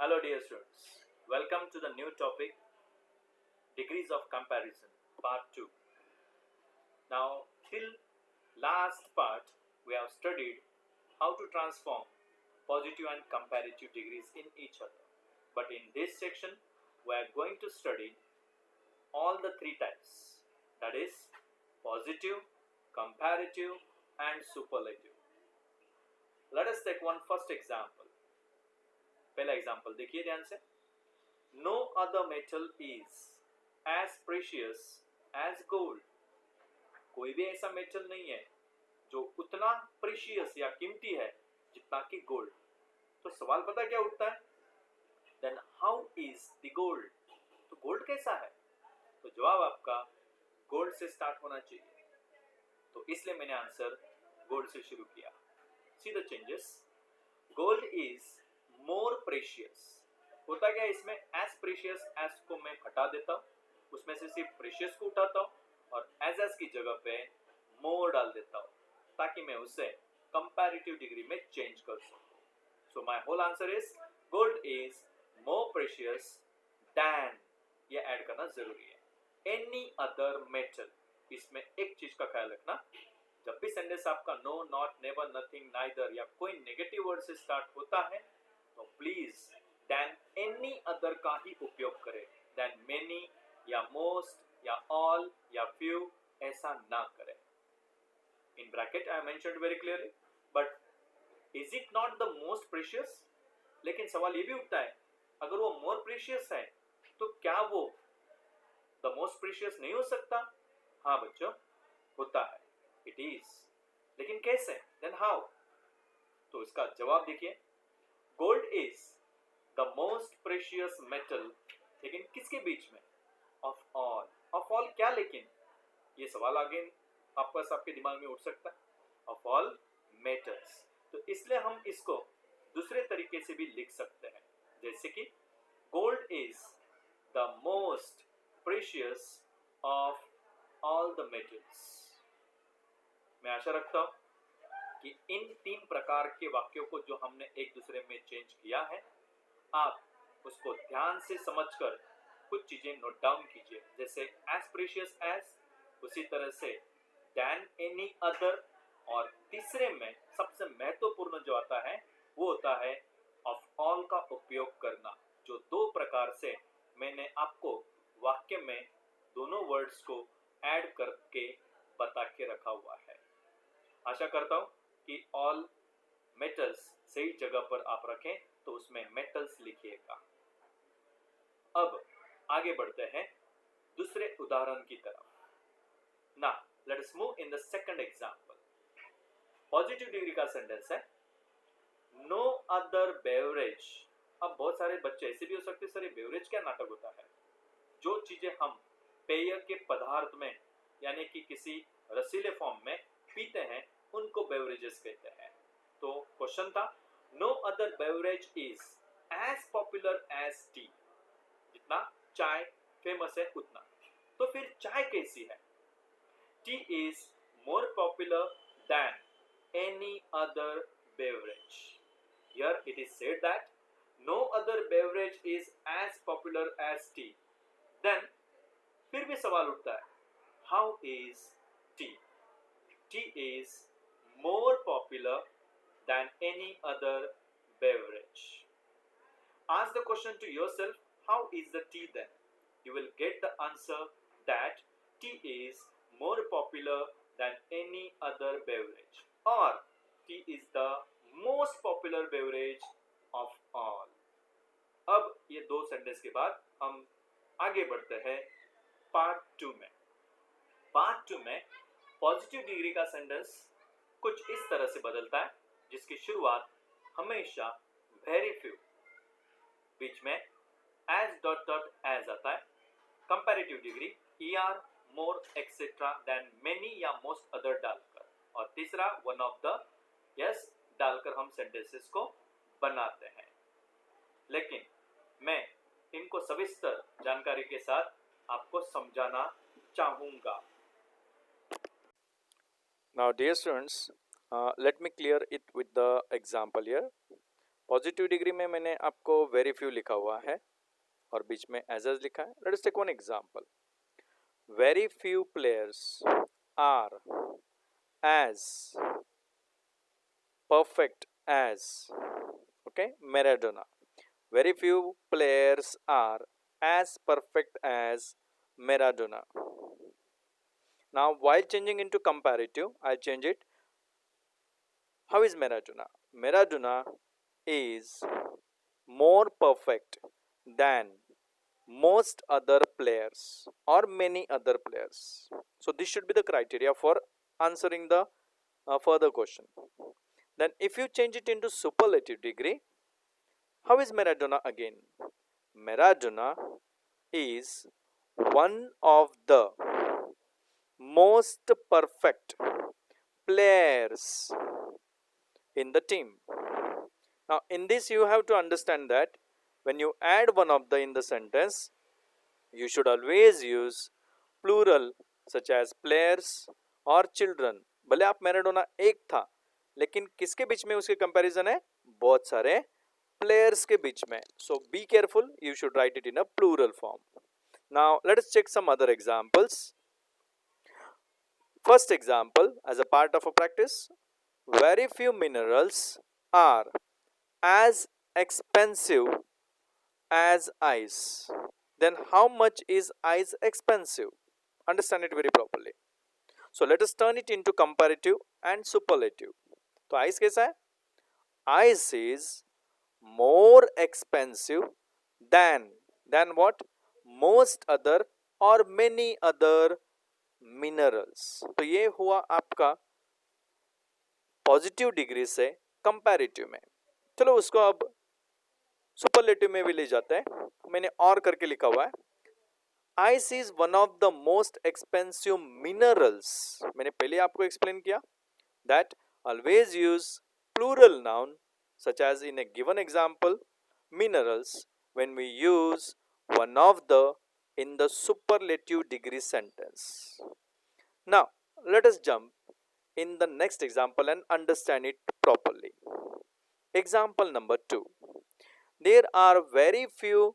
Hello dear students, welcome to the new topic degrees of comparison part 2. Now till last part we have studied how to transform positive and comparative degrees in each other. But in this section we are going to study all the three types, that is positive, comparative and superlative. Let us take one first example. पहला example देखिए ध्यान से. No other metal is as precious as gold. कोई भी ऐसा metal नहीं है जो उतना प्रेशियस या कीमती है जितना कि गोल्ड. तो सवाल पता क्या उठता है, then how is the gold. तो गोल्ड कैसा है? तो जवाब आपका गोल्ड से स्टार्ट होना चाहिए. तो इसलिए मैंने आंसर गोल्ड से शुरू किया. See the changes. Gold is more precious. होता क्या है इसमें, एज प्रेशियस एज को मैं हटा देता हूँ, उसमें से सिर्फ प्रेशियस को उठाता हूँ और एज की जगह पे मोर डाल देता हूँ ताकि मैं उसे कंपैरेटिव डिग्री में चेंज कर सकूँ. So my whole answer is gold is more precious than. ये ऐड करना जरूरी है. Any other metal. इसमें एक चीज का ख्याल रखना, जब भी सेंटेंस आपका no, not, never, nothing, neither या कोई नेगेटिव वर्ड से स्टार्ट होता है तो प्लीज देन एनी अदर का ही उपयोग करें. देन मेनी या मोस्ट या ऑल या फ्यू ऐसा ना करें. In bracket I mentioned very clearly. But is it not the most precious. लेकिन सवाल ये भी उठता है, अगर वो मोर प्रेशियस है तो क्या वो द मोस्ट प्रेशियस नहीं हो सकता? हाँ बच्चों, होता है. It is. लेकिन कैसे? Then how. तो इसका जवाब देखिए. Gold is the most precious metal. लेकिन किसके बीच में? Of all. ऑफ ऑल क्या? लेकिन ये सवाल आगे आपके दिमाग में उठ सकता है. Of all metals. तो इसलिए हम इसको दूसरे तरीके से भी लिख सकते हैं, जैसे कि gold is the most precious of all the metals. मैं आशा रखता हूं कि इन तीन प्रकार के वाक्यों को जो हमने एक दूसरे में चेंज किया है, आप उसको ध्यान से समझकर कुछ चीजें नोट डाउन कीजिए. जैसे एज प्रेशियस एज, उसी तरह से दैन एनी अदर, और तीसरे में सबसे महत्वपूर्ण जो आता है वो होता है ऑफ ऑल का उपयोग करना, जो दो प्रकार से मैंने आपको वाक्य में दोनों वर्ड्स को ऐड करके बता के रखा हुआ है. आशा करता हूं कि ऑल मेटल्स सही जगह पर आप रखें, तो उसमें मेटल्स लिखिएगा. अब आगे बढ़ते हैं दूसरे उदाहरण की तरफ. ना let us move in the second example. Positive degree का सेंटेंस है नो अदर बेवरेज. अब बहुत सारे बच्चे ऐसे भी हो सकते हैं, सर ये बेवरेज क्या नाटक होता है? जो चीजें हम पेय के पदार्थ में यानी कि किसी रसीले फॉर्म में पीते हैं उनको बेवरेजेस कहते हैं. तो क्वेश्चन था no other beverage is as popular as tea. जितना चाय फेमस है उतना. तो फिर चाय कैसी है? Tea is more popular than any other beverage. Here it is said that no other beverage is as popular as tea. Then फिर भी सवाल उठता है, how is tea? Tea is more popular than any other beverage. Ask the question to yourself, how is the tea then? You will get the answer that tea is more popular than any other beverage, or tea is the most popular beverage of all. अब ये दो sentence के बाद हम आगे बढ़ते हैं part 2 में. पार्ट 2 में पॉजिटिव डिग्री का सेंटेंस कुछ इस तरह से बदलता है, जिसकी शुरुआत हमेशा वेरी फ्यू, बीच में एज डॉट डॉट एज आता है. कंपैरेटिव डिग्री ER, मोर एक्सेट्रा देन मेनी या मोस्ट अदर डालकर, और तीसरा वन ऑफ द यस डालकर हम सेंटेंसेस को बनाते हैं. लेकिन मैं इनको सविस्तर जानकारी के साथ आपको समझाना चाहूंगा. Now dear students, let me clear it with the example here. Positive degree में मैंने आपको वेरी फ्यू लिखा हुआ है और बीच में एज लिखा है. Let us take one example. Very few players are as perfect as, okay, Maradona. Very few players are as perfect as Maradona. Now while changing into comparative, I'll change it. How is Maradona? Maradona is more perfect than most other players or many other players. So this should be the criteria for answering the further question. Then if you change it into superlative degree, how is Maradona again? Maradona is one of the most perfect players in the team. Now in this you have to understand that when you add one of the in the sentence, you should always use plural such as players or children. भले आप Maradona एक था लेकिन किसके बीच में उसके comparison है? बहुत सारे प्लेयर्स के बीच में. So be careful, you should write it in a plural form. Now let us check some other examples. First example, as a part of a practice, very few minerals are as expensive as ice. Then how much is ice expensive? Understand it very properly. So let us turn it into comparative and superlative. तो ice कैसा है? Ice is more expensive than what? Most other or many other minerals. तो ये हुआ आपका positive degree से comparative में. चलो उसको अब सुपरलेटिव में भी ले जाते हैं. मैंने और करके लिखा हुआ है. Ice is one of the most expensive minerals. मैंने पहले आपको एक्सप्लेन किया that always use plural noun such as in a given example minerals when we use one of the in the superlative degree sentence. Now let us jump in the next example and understand it properly. Example number 2. There are very few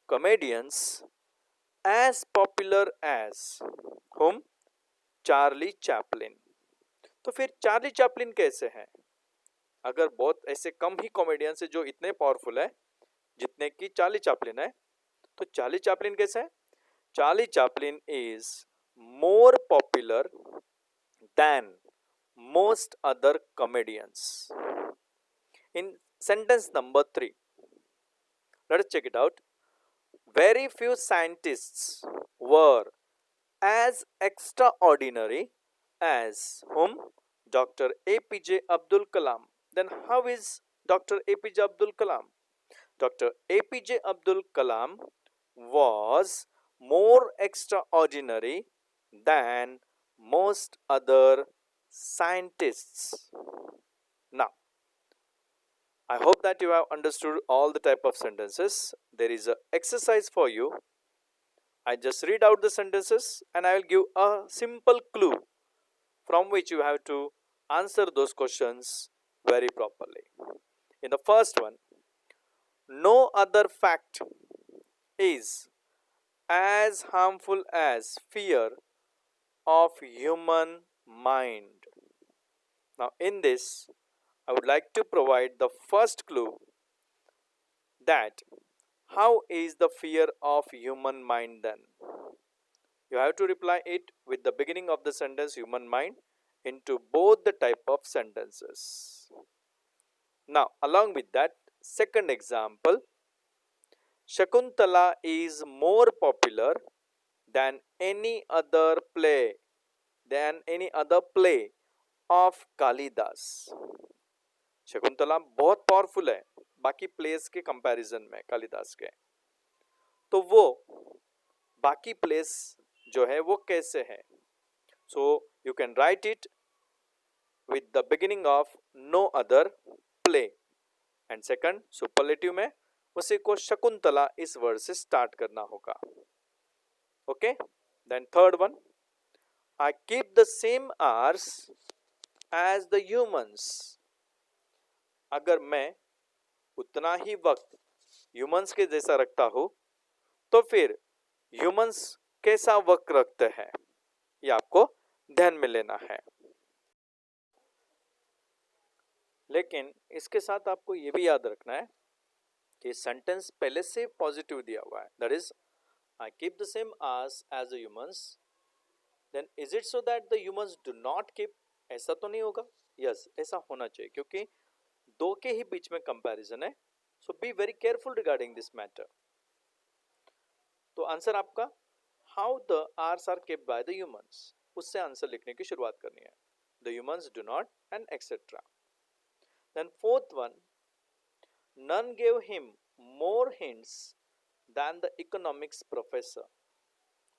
comedians as popular as whom? Charlie Chaplin. तो फिर Charlie Chaplin कैसे हैं? अगर बहुत ऐसे कम ही comedian से जो इतने पावरफुल है जितने की चार्ली चैपलिन है, तो चार्ली चैपलिन कैसे है? Charlie Chaplin is more popular than most other comedians. In sentence number 3, let's check it out. Very few scientists were as extraordinary as whom? Dr. APJ Abdul Kalam. Then how is Dr. APJ Abdul Kalam? Dr. APJ Abdul Kalam was more extraordinary than most other scientists. Now, I hope that you have understood all the type of sentences. There is an exercise for you. I just read out the sentences and I will give a simple clue from which you have to answer those questions very properly. In the first one, no other fact is as harmful as fear of human mind. Now in this, I would like to provide the first clue that how is the fear of human mind then? You have to reply it with the beginning of the sentence human mind into both the type of sentences. Now along with that, second example, Shakuntala is more popular than any other play of Kalidas. Shakuntala बहुत powerful है बाकी place के comparison में कालिदास के. तो वो बाकी place जो है वो कैसे है? So you can write it with the beginning of no other play and second superlative में उसी को शकुंतला इस वर्ड से स्टार्ट करना होगा. Okay. Then third one, I keep the same hours as the humans. अगर मैं उतना ही वक्त ह्यूमंस के जैसा रखता हूं, तो फिर ह्यूमंस कैसा वक्त रखते हैं, ये आपको ध्यान में लेना है। लेकिन इसके साथ आपको ये भी याद रखना है कि सेंटेंस पहले से पॉजिटिव दिया हुआ है, that is I keep the same hours as the humans, then is it so that the humans do not keep, ऐसा तो नहीं होगा। यस, ऐसा होना चाहिए, क्योंकि दो के ही बीच में कंपैरिजन है। So be very careful regarding this matter. तो आंसर आपका how the hours are kept by the humans, उससे आंसर लिखने की शुरुआत करनी है। The humans do not and etcetera. Then fourth one, none gave him more hints than the economics professor.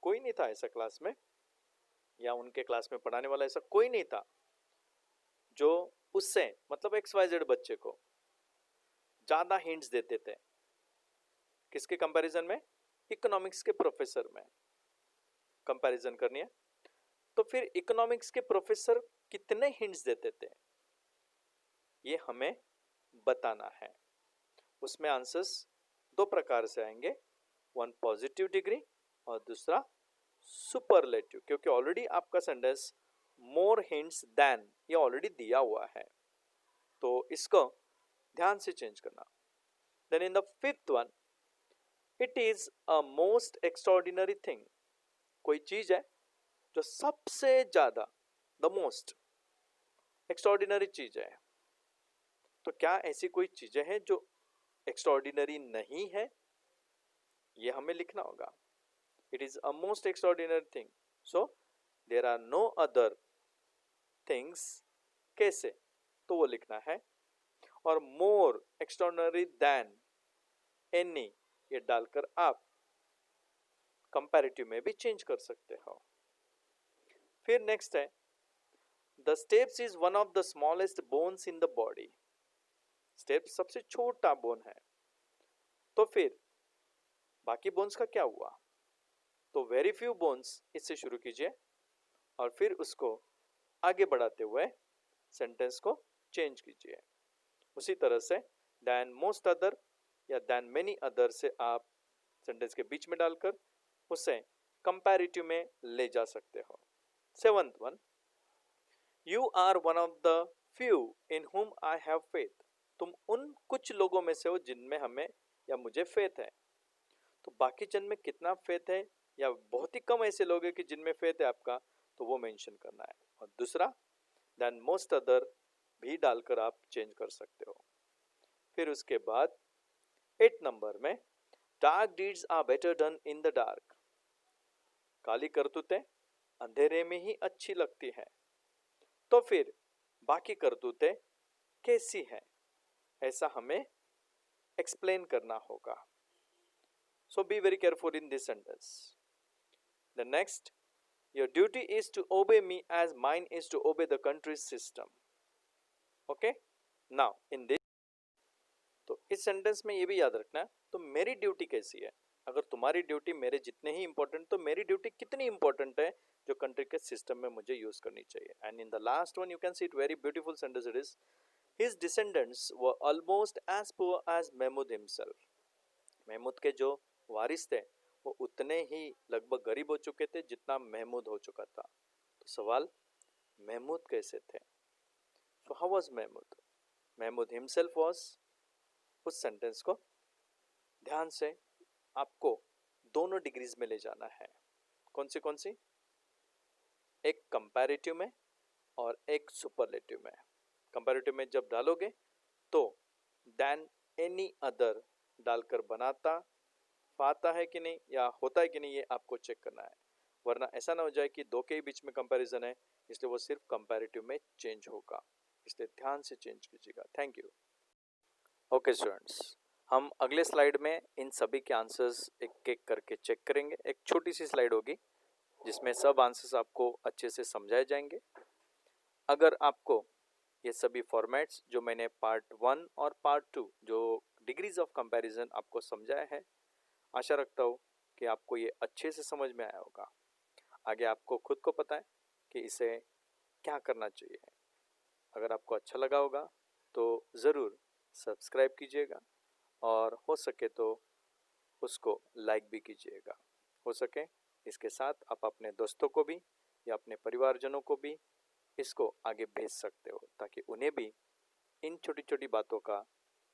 कोई नहीं था ऐसा क्लास में, या उनके क्लास में पढ़ाने वाला ऐसा कोई नहीं था जो उससे मतलब XYZ बच्चे को ज्यादा हिंट्स देते थे। किसके कंपैरिजन में? इकोनॉमिक्स के प्रोफेसर में कंपैरिजन करनी है। तो फिर इकोनॉमिक्स के प्रोफेसर कितने हिंट्स देते थे, ये हमें बताना है। उसमें आंसर्स दो प्रकार से आएंगे, वन पॉजिटिव डिग्री और दूसरा सुपरलेटिव, क्योंकि ऑलरेडी आपका सेंटेंस मोर हिंट्स देन ये ऑलरेडी दिया हुआ है, तो इसको ध्यान से चेंज करना। Then in the fifth one, it is a most extraordinary thing, कोई चीज है जो सबसे ज्यादा, द मोस्ट एक्स्ट्राऑर्डिनरी चीज है। तो क्या ऐसी कोई चीजें हैं जो एक्स्ट्राऑर्डिनरी नहीं है, ये हमें लिखना होगा। It is a most extraordinary thing, so there are no other things, कैसे, तो वो लिखना है। और मोर एक्स्ट्राऑर्डिनरी देन एनी, ये डालकर आप कंपैरेटिव में भी चेंज कर सकते हो। फिर नेक्स्ट है, the steps is one of the smallest bones in the body. Steps सबसे छोटा बोन है, तो फिर बाकी बोन्स का क्या हुआ? तो वेरी फ्यू बोन्स, इससे शुरू कीजिए और फिर उसको आगे बढ़ाते हुए सेंटेंस को चेंज कीजिए। उसी तरह से देन मोस्ट अदर या देन मेनी अदर से आप सेंटेंस के बीच में डालकर उसे कंपैरेटिव में ले जा सकते हो। Seventh one, you are one of the few in whom I have faith. तुम उन कुछ लोगों में से हो जिनमें हमें या मुझे फेथ है। तो बाकी जन में कितना फेथ है, या बहुत ही कम ऐसे लोग हैं कि जिनमें फेथ है आपका, तो वो मेंशन करना है। और दूसरा देन मोस्ट अदर भी डालकर आप चेंज कर सकते हो। फिर उसके बाद 8 नंबर में, dark deeds are better done in the dark. काली करतूतें अंधेरे में ही अच्छी लगती है, तो फिर बाकी करतूतें कैसी हैं, ऐसा हमें एक्सप्लेन करना होगा। So be very careful in this sentence. The next, your duty is to obey me as mine is to obey the country's system. Okay, now in this, तो इस सेंटेंस में ये भी याद रखना है, तो मेरी ड्यूटी कैसी है। अगर तुम्हारी ड्यूटी मेरे जितने ही इंपॉर्टेंट, तो मेरी ड्यूटी कितनी इंपॉर्टेंट है जो कंट्री के सिस्टम में मुझे यूज करनी चाहिए। And in the last one you can see it very beautiful sentence, it is his descendants were almost as poor as Mahmud himself. Mahmud के जो वारिस थे वो उतने ही लगभग गरीब हो चुके थे जितना महमूद हो चुका था। तो सवाल, महमूद कैसे थे? So how was Mahmud? Mahmud himself was, उस सेंटेंस को ध्यान से आपको दोनों डिग्रीज में ले जाना है। कौन सी? एक कंपैरेटिव में और एक सुपरलेटिव में। कंपैरेटिव में जब डालोगे तो देन एनी अदर डालकर बनाता पाता है कि नहीं या होता है कि नहीं, ये आपको चेक करना है। वरना ऐसा ना हो जाए कि दो के ही बीच में कंपैरिजन है, इसलिए वो सिर्फ कंपैरेटिव में चेंज होगा, इसलिए ध्यान से चेंज कीजिएगा। Thank you. ओके स्टूडेंट्स, हम अगले स्लाइड में इन सभी के आंसर्स एक एक करके चेक करेंगे। एक छोटी सी स्लाइड होगी जिसमें सब आंसर्स आपको अच्छे से समझाए जाएंगे। अगर आपको ये सभी फॉर्मेट्स जो मैंने पार्ट 1 और पार्ट 2 जो डिग्रीज ऑफ कंपैरिजन आपको समझाया है, आशा रखता हूँ कि आपको ये अच्छे से समझ में आया होगा। आगे आपको खुद को पता है कि इसे क्या करना चाहिए। अगर आपको अच्छा लगा होगा तो ज़रूर सब्सक्राइब कीजिएगा और हो सके तो उसको लाइक भी कीजिएगा। हो सके इसके साथ आप अपने दोस्तों को भी या अपने परिवारजनों को भी इसको आगे भेज सकते हो, ताकि उन्हें भी इन छोटी छोटी बातों का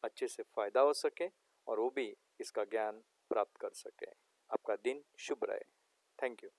अच्छे से फ़ायदा हो सके और वो भी इसका ज्ञान प्राप्त कर सके। आपका दिन शुभ रहे। Thank you.